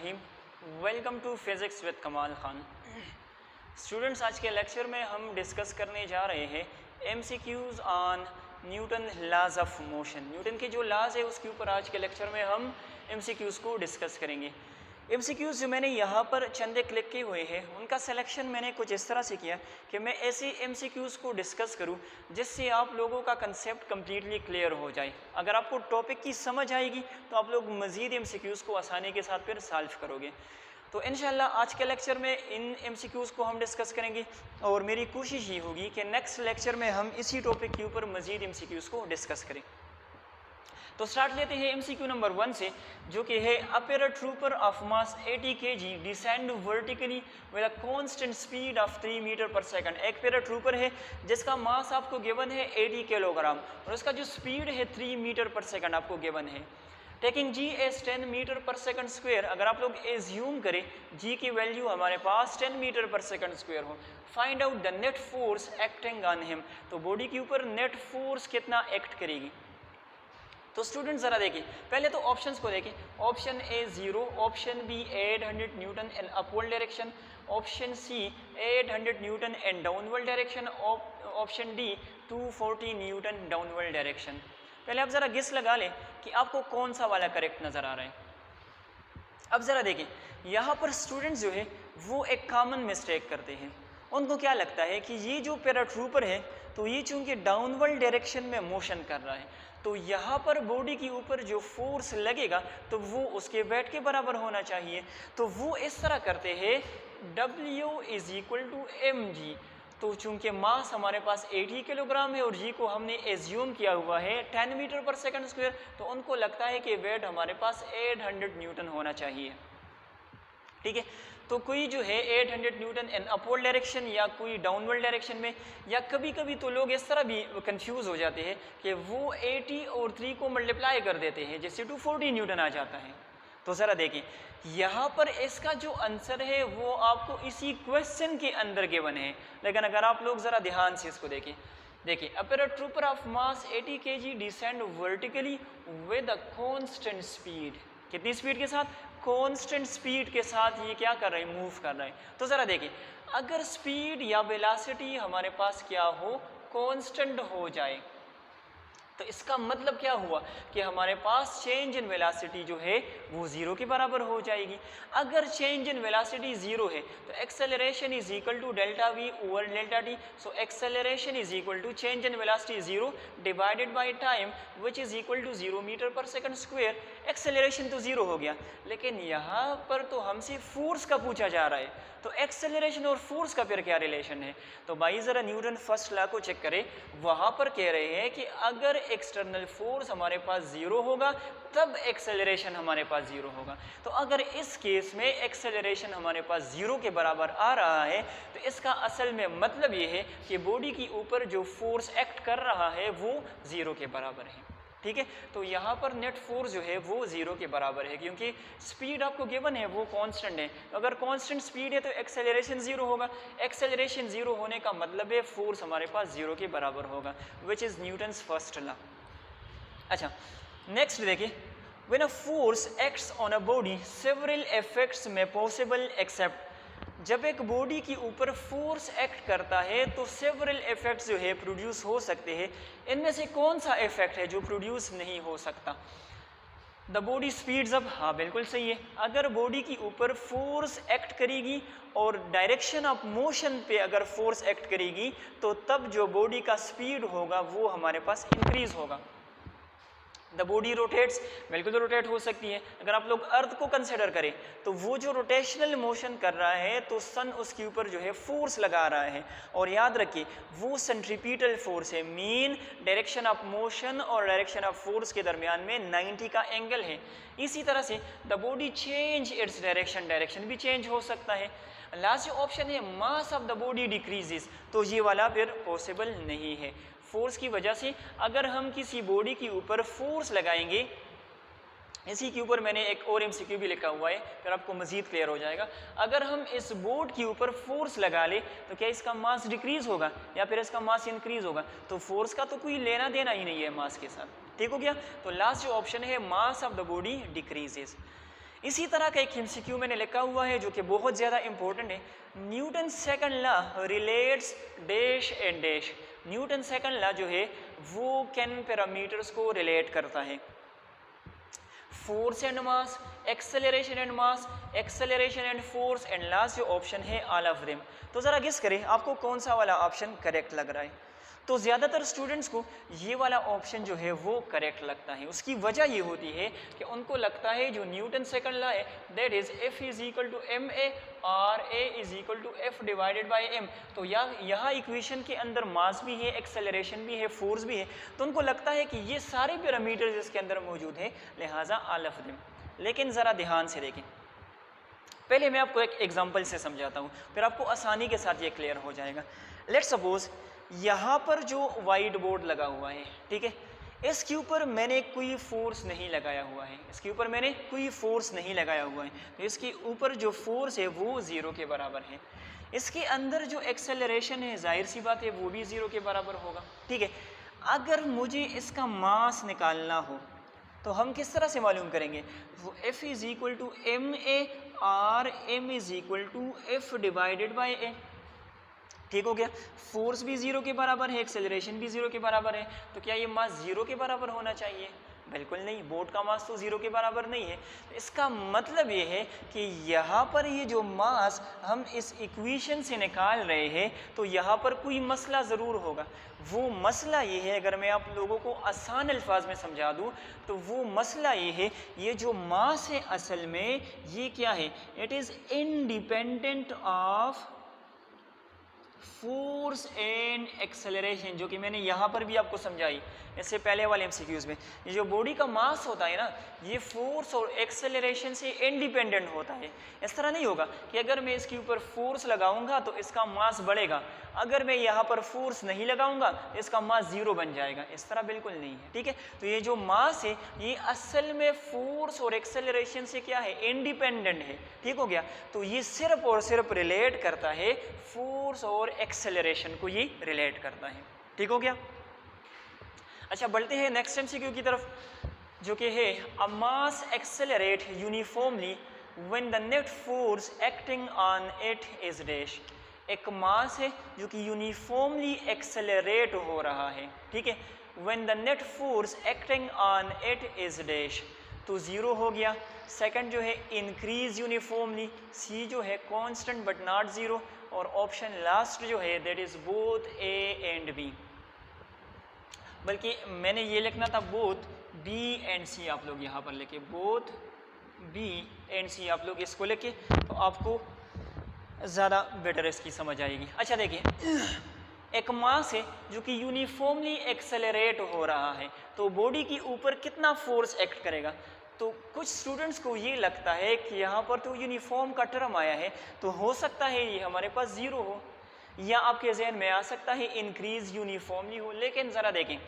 बिस्मिल्लाहिर्रहमानिर्रहीम। Welcome to physics with कमाल Khan. Students, आज के लेक्चर में हम डिस्कस करने जा रहे हैं MCQs on Newton laws of motion. Newton के जो लॉज है उसके ऊपर आज के लेक्चर में हम एमसीक्यूज़ को डिस्कस करेंगे। एमसीक्यूज़ जो मैंने यहाँ पर चंदे क्लिक किए हुए हैं उनका सिलेक्शन मैंने कुछ इस तरह से किया कि मैं ऐसे एमसीक्यूज़ को डिस्कस करूँ जिससे आप लोगों का कंसेप्ट कम्प्लीटली क्लियर हो जाए। अगर आपको टॉपिक की समझ आएगी तो आप लोग मज़ीद एमसीक्यूज़ को आसानी के साथ फिर सॉल्व करोगे। तो इंशाल्लाह आज के लेक्चर में इन एमसीक्यूज़ को हम डिस्कस करेंगे और मेरी कोशिश ये होगी कि नेक्स्ट लेक्चर में हम इसी टॉपिक के ऊपर मज़ीद एमसीक्यूज़ को डिस्कस करें। तो स्टार्ट लेते हैं एमसीक्यू नंबर 1 से, जो कि है a paratrooper of mass 80 kg descend vertically with a constant speed of 3 metre per second. एक पैराट्रूपर है जिसका मास आपको गिवन है 80 किलोग्राम और उसका जो स्पीड है 3 मीटर पर सेकंड आपको गिवन है। टेकिंग जी as 10 metre per second square, अगर आप लोग एज्यूम करें जी की वैल्यू हमारे पास 10 मीटर पर सेकंड स्क्वायर हो, find out the net force acting on him. तो बॉडी के ऊपर नेट फोर्स कितना एक्ट करेगी। तो स्टूडेंट ज़रा देखिए, पहले तो ऑप्शंस को देखिए। Option A 0, option B 800 Newton in upward direction, option C 800 Newton in downward direction, option D 240 Newton downward direction. पहले आप ज़रा गेस लगा लें कि आपको कौन सा वाला करेक्ट नज़र आ रहा है। अब ज़रा देखिए, यहाँ पर स्टूडेंट्स जो है वो एक कॉमन मिस्टेक करते हैं। उनको क्या लगता है कि ये जो पैराट्रूपर है तो ये चूँकि डाउनवर्ड डायरेक्शन में मोशन कर रहा है तो यहाँ पर बॉडी के ऊपर जो फोर्स लगेगा तो वो उसके वेट के बराबर होना चाहिए। तो वो इस तरह करते हैं W = mg। तो चूँकि मास हमारे पास 80 किलोग्राम है और जी को हमने एज्यूम किया हुआ है 10 मीटर पर सेकंड स्क्वायर, तो उनको लगता है कि वेट हमारे पास 800 न्यूटन होना चाहिए। ठीक है, तो कोई जो है 800 न्यूटन इन अपवर्ड डायरेक्शन या कोई डाउनवर्ड डायरेक्शन में, या कभी कभी तो लोग इस तरह भी कंफ्यूज हो जाते हैं कि वो 80 और 3 को मल्टीप्लाई कर देते हैं जिससे 240 न्यूटन आ जाता है। तो ज़रा देखिए, यहाँ पर इसका जो आंसर है वो आपको इसी क्वेश्चन के अंदर गिवन है, लेकिन अगर आप लोग ज़रा ध्यान से इसको देखें। देखिए, अ paratrooper of mass 80 kg descend vertically with a constant speed. कितनी स्पीड के साथ? कांस्टेंट स्पीड के साथ ये क्या कर रहे हैं, मूव कर रहे हैं। तो ज़रा देखिए, अगर स्पीड या वेलोसिटी हमारे पास क्या हो, कांस्टेंट हो जाए, तो इसका मतलब क्या हुआ कि हमारे पास चेंज इन वेलोसिटी जो है वो ज़ीरो के बराबर हो जाएगी। अगर चेंज इन वेलोसिटी ज़ीरो है तो acceleration is equal to delta V over delta T. So acceleration is equal to change in velocity zero divided by time which is equal to 0 metre per second square. Acceleration तो zero हो गया, लेकिन यहाँ पर तो हमसे force का पूछा जा रहा है, तो एक्सेलरेशन और फोर्स का फिर क्या रिलेशन है। तो भाई ज़रा न्यूटन फर्स्ट लॉ को चेक करें, वहाँ पर कह रहे हैं कि अगर एक्सटर्नल फोर्स हमारे पास ज़ीरो होगा तब एक्सेलरेशन हमारे पास ज़ीरो होगा। तो अगर इस केस में एक्सेलरेशन हमारे पास ज़ीरो के बराबर आ रहा है तो इसका असल में मतलब ये है कि बॉडी के ऊपर जो फोर्स एक्ट कर रहा है वो ज़ीरो के बराबर है। ठीक है, तो यहाँ पर नेट फोर्स जो है वो ज़ीरो के बराबर है क्योंकि स्पीड आपको गिवन है वो कांस्टेंट है। तो अगर कांस्टेंट स्पीड है तो एक्सेलरेशन ज़ीरो होगा। एक्सेलरेशन ज़ीरो होने का मतलब है फोर्स हमारे पास ज़ीरो के बराबर होगा, which is Newton's first law. अच्छा, नेक्स्ट देखिए, when a force acts on a body several effects में पॉसिबल एक्सेप्ट। जब एक बॉडी के ऊपर फोर्स एक्ट करता है तो सेवरल इफेक्ट्स जो है प्रोड्यूस हो सकते हैं। इनमें से कौन सा इफेक्ट है जो प्रोड्यूस नहीं हो सकता? The body speeds up. हाँ बिल्कुल सही है, अगर बॉडी के ऊपर फोर्स एक्ट करेगी और डायरेक्शन ऑफ मोशन पे अगर फोर्स एक्ट करेगी तो तब जो बॉडी का स्पीड होगा वो हमारे पास इंक्रीज होगा। द बॉडी रोटेट्स, बिल्कुल रोटेट हो सकती है। अगर आप लोग अर्थ को कंसिडर करें तो वो जो रोटेशनल मोशन कर रहा है तो सन उसके ऊपर जो है फोर्स लगा रहा है, और याद रखिए वो सेंट्रीपिटल फोर्स है। मीन डायरेक्शन ऑफ मोशन और डायरेक्शन ऑफ फोर्स के दरमियान में 90 का एंगल है। इसी तरह से the body change its direction, direction भी चेंज हो सकता है। लास्ट ऑप्शन है mass of the body decreases, तो ये वाला फिर पॉसिबल नहीं है। फोर्स की वजह से अगर हम किसी बॉडी के ऊपर फोर्स लगाएंगे, इसी के ऊपर मैंने एक और एमसीक्यू भी लिखा हुआ है फिर आपको मजीद क्लियर हो जाएगा। अगर हम इस बोर्ड के ऊपर फोर्स लगा ले तो क्या इसका मास डिक्रीज होगा या फिर इसका मास इंक्रीज होगा? तो फोर्स का तो कोई लेना देना ही नहीं है मास के साथ। ठीक हो गया, तो लास्ट जो ऑप्शन है mass of the body decreases. इसी तरह का एक एमसीक्यू मैंने लिखा हुआ है जो कि बहुत ज़्यादा इंपॉर्टेंट है। Newton second law relates dash and dash. Newton second law जो है वो किन पैरामीटर्स को रिलेट करता है? Force and mass, acceleration and mass, acceleration and force, and last जो ऑप्शन है ऑल ऑफ देम। तो ज़रा गेस करें आपको कौन सा वाला ऑप्शन करेक्ट लग रहा है। तो ज़्यादातर स्टूडेंट्स को ये वाला ऑप्शन जो है वो करेक्ट लगता है। उसकी वजह ये होती है कि उनको लगता है जो न्यूटन सेकंड लॉ है that is F is equal to M A और A is equal to F divided by M। तो यहाँ इक्वेशन के अंदर मास भी है, एक्सेलरेशन भी है, फोर्स भी है, तो उनको लगता है कि ये सारे पैरामीटर्स इसके अंदर मौजूद है, लिहाजा ऑल ऑफ देम। लेकिन ज़रा ध्यान से देखें, पहले मैं आपको एक एग्जांपल से समझाता हूँ, फिर आपको आसानी के साथ ये क्लियर हो जाएगा। लेट्स सपोज यहाँ पर जो वाइट बोर्ड लगा हुआ है, ठीक है, इसके ऊपर मैंने कोई फोर्स नहीं लगाया हुआ है, इसके ऊपर मैंने कोई फोर्स नहीं लगाया हुआ है, तो इसके ऊपर जो फोर्स है वो ज़ीरो के बराबर है। इसके अंदर जो एक्सेलरेशन है जाहिर सी बात है वो भी ज़ीरो के बराबर होगा, ठीक है। अगर मुझे इसका मास निकालना हो तो हम किस तरह से मालूम करेंगे? वो F is equal to M A और M is equal to F divided by a, ठीक हो गया। फोर्स भी ज़ीरो के बराबर है, एक्सेलरेशन भी ज़ीरो के बराबर है, तो क्या ये मास ज़ीरो के बराबर होना चाहिए? बिल्कुल नहीं, बोर्ड का मास तो ज़ीरो के बराबर नहीं है। इसका मतलब ये है कि यहाँ पर ये जो मास हम इस इक्वेशन से निकाल रहे हैं तो यहाँ पर कोई मसला ज़रूर होगा। वो मसला ये है, अगर मैं आप लोगों को आसान अल्फाज में समझा दूँ तो वो मसला ये है, ये जो मास है असल में ये क्या है? It is independent of force and acceleration, जो कि मैंने यहाँ पर भी आपको समझाई इससे पहले वाले एमसीक्यूज में। ये जो बॉडी का मास होता है ना, ये फोर्स और एक्सेलरेशन से इंडिपेंडेंट होता है। इस तरह नहीं होगा कि अगर मैं इसके ऊपर फोर्स लगाऊंगा तो इसका मास बढ़ेगा, अगर मैं यहाँ पर फोर्स नहीं लगाऊंगा तो इसका मास ज़ीरो बन जाएगा, इस तरह बिल्कुल नहीं है, ठीक है। तो ये जो मास है ये असल में फोर्स और एक्सेलरेशन से क्या है? इंडिपेंडेंट है, ठीक हो गया। तो ये सिर्फ और सिर्फ रिलेट करता है फोर्स और एक्सेलरेशन को, ये रिलेट करता है, ठीक हो गया। अच्छा, बढ़ते हैं नेक्स्ट एमसीक्यू की तरफ, जो कि है a mass accelerate uniformly when the net force acting on it is dash. एक मास है जो कि यूनिफॉर्मली एक्सेलरेट हो रहा है, ठीक है, when the net force acting on it is dash, तो ज़ीरो हो गया। सेकंड जो है इंक्रीज यूनिफॉर्मली, सी जो है कांस्टेंट बट नॉट ज़ीरो, और ऑप्शन लास्ट जो है that is both A and B, बल्कि मैंने ये लिखना था बोथ बी एंड सी, आप लोग यहाँ पर लेके बोथ बी एंड सी आप लोग इसको लेके, तो आपको ज़्यादा बेटर इसकी समझ आएगी। अच्छा देखिए, एक मास है जो कि यूनिफॉर्मली एक्सेलरेट हो रहा है, तो बॉडी के ऊपर कितना फोर्स एक्ट करेगा? तो कुछ स्टूडेंट्स को ये लगता है कि यहाँ पर तो यूनिफॉर्म का टर्म आया है, तो हो सकता है ये हमारे पास ज़ीरो हो, या आपके जहन में आ सकता है इंक्रीज यूनिफॉर्मली हो। लेकिन ज़रा देखें,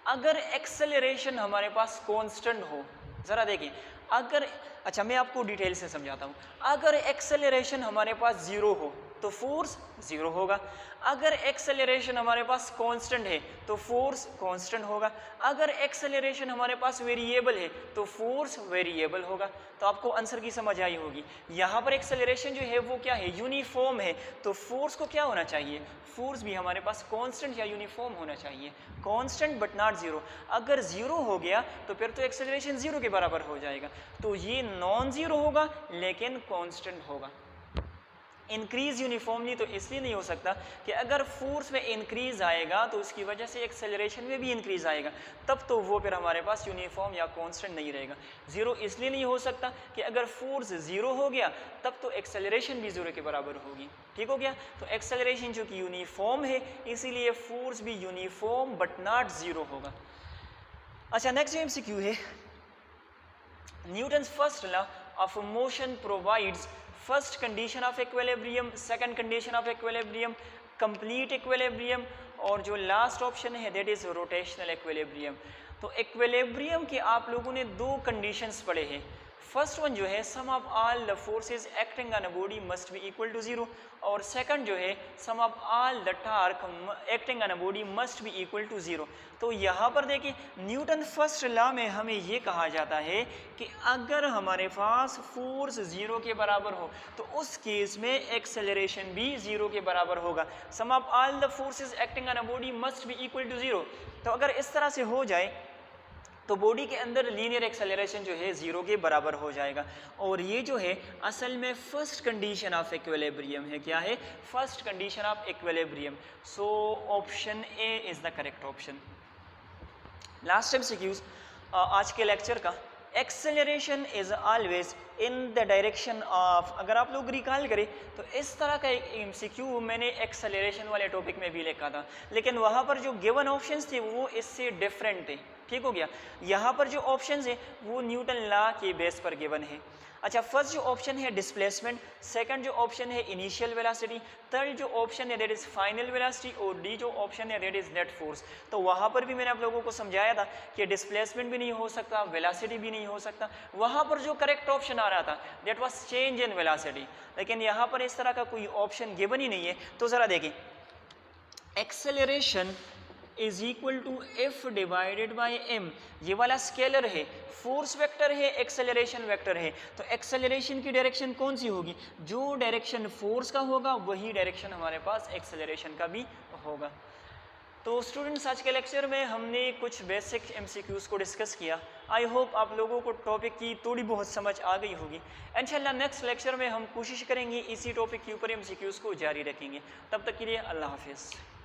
अगर एक्सेलरेशन हमारे पास कांस्टेंट हो, ज़रा देखें, अगर, अच्छा मैं आपको डिटेल से समझाता हूँ, अगर एक्सेलरेशन हमारे पास ज़ीरो हो तो फोर्स ज़ीरो होगा, अगर एक्सेलरेशन हमारे पास कांस्टेंट है तो फोर्स कांस्टेंट होगा, अगर एक्सेलरेशन हमारे पास वेरिएबल है तो फोर्स वेरिएबल होगा। तो आपको आंसर की समझ आई होगी। यहाँ पर एक्सेलरेशन जो है वो क्या है? यूनिफॉर्म है, तो फोर्स को क्या होना चाहिए? फोर्स भी हमारे पास कांस्टेंट या यूनिफॉर्म होना चाहिए, कांस्टेंट बट नॉट ज़ीरो। अगर ज़ीरो हो गया तो फिर तो एक्सेलरेशन ज़ीरो के बराबर हो जाएगा, तो ये नॉन ज़ीरो होगा लेकिन कांस्टेंट होगा। इंक्रीज यूनिफॉर्मली तो इसलिए नहीं हो सकता कि अगर फोर्स में इंक्रीज आएगा तो उसकी वजह से एक्सेलरेशन में भी इंक्रीज आएगा, तब तो वो फिर हमारे पास यूनिफॉर्म या कांस्टेंट नहीं रहेगा। ज़ीरो इसलिए नहीं हो सकता कि अगर फोर्स ज़ीरो हो गया तब तो एक्सेलरेशन भी ज़ीरो के बराबर होगी, ठीक हो गया। तो एक्सेलरेशन जो कि यूनिफॉर्म है इसीलिए फोर्स भी यूनिफॉर्म बट नॉट ज़ीरो होगा। अच्छा, नेक्स्ट एमसीक्यू है, Newton's first law of motion provides first condition of equilibrium, second condition of equilibrium, complete equilibrium, और जो लास्ट ऑप्शन है दैट इज रोटेशनल इक्विलिब्रियम। तो इक्विलिब्रियम के आप लोगों ने दो कंडीशंस पढ़े हैं, फर्स्ट वन जो है sum of all the forces acting on a body must be equal to 0, और सेकंड जो है sum of all the torque acting on a body must be equal to 0। तो यहाँ पर देखिए न्यूटन फर्स्ट लॉ में हमें ये कहा जाता है कि अगर हमारे पास फोर्स 0 के बराबर हो तो उस केस में एक्सेलरेशन भी 0 के बराबर होगा। Sum of all the forces acting on a body must be equal to 0। तो अगर इस तरह से हो जाए तो बॉडी के अंदर लीनियर एक्सेलरेशन जो है 0 के बराबर हो जाएगा। और ये जो है असल में फर्स्ट कंडीशन ऑफ इक्विलिब्रियम है। क्या है? First condition of equilibrium. So option A is the correct option. Last MCQs आज के लेक्चर का, acceleration is always in the direction of, अगर आप लोग रिकॉल करें तो इस तरह का एक एमसीक्यू मैंने एक्सेलरेशन वाले टॉपिक में भी लिखा था, लेकिन वहाँ पर जो गिवन ऑप्शंस थे वो इससे डिफरेंट थे। ठीक हो गया? यहाँ पर जो ऑप्शंस है वो न्यूटन लॉ के बेस पर गिवन है। अच्छा, फर्स्ट जो ऑप्शन है डिस्प्लेसमेंट, सेकंड जो ऑप्शन है इनिशियल वेलोसिटी, थर्ड जो ऑप्शन है दैट इज फाइनल वेलोसिटी, और डी जो ऑप्शन है दैट इज नेट फोर्स। तो वहाँ पर भी मैंने आप लोगों को समझाया था कि डिस्प्लेसमेंट भी नहीं हो सकता, वेलोसिटी भी नहीं हो सकता। वहाँ पर जो करेक्ट ऑप्शन आ रहा था that was change in velocity, लेकिन यहाँ पर इस तरह का कोई ऑप्शन गिवन ही नहीं है। तो ज़रा देखें, acceleration is equal to F divided by M, ये वाला स्केलर है, फोर्स वेक्टर है, एक्सेलरेशन वेक्टर है। तो एक्सेलरेशन की डायरेक्शन कौन सी होगी? जो डायरेक्शन फोर्स का होगा वही डायरेक्शन हमारे पास एक्सेलरेशन का भी होगा। तो स्टूडेंट्स आज के लेक्चर में हमने कुछ बेसिक एमसीक्यूज़ को डिस्कस किया। आई होप आप लोगों को टॉपिक की थोड़ी बहुत समझ आ गई होगी। इंशाल्लाह नेक्स्ट लेक्चर में हम कोशिश करेंगे इसी टॉपिक के ऊपर एमसीक्यूज़ को जारी रखेंगे। तब तक के लिए अल्लाह हाफिज़।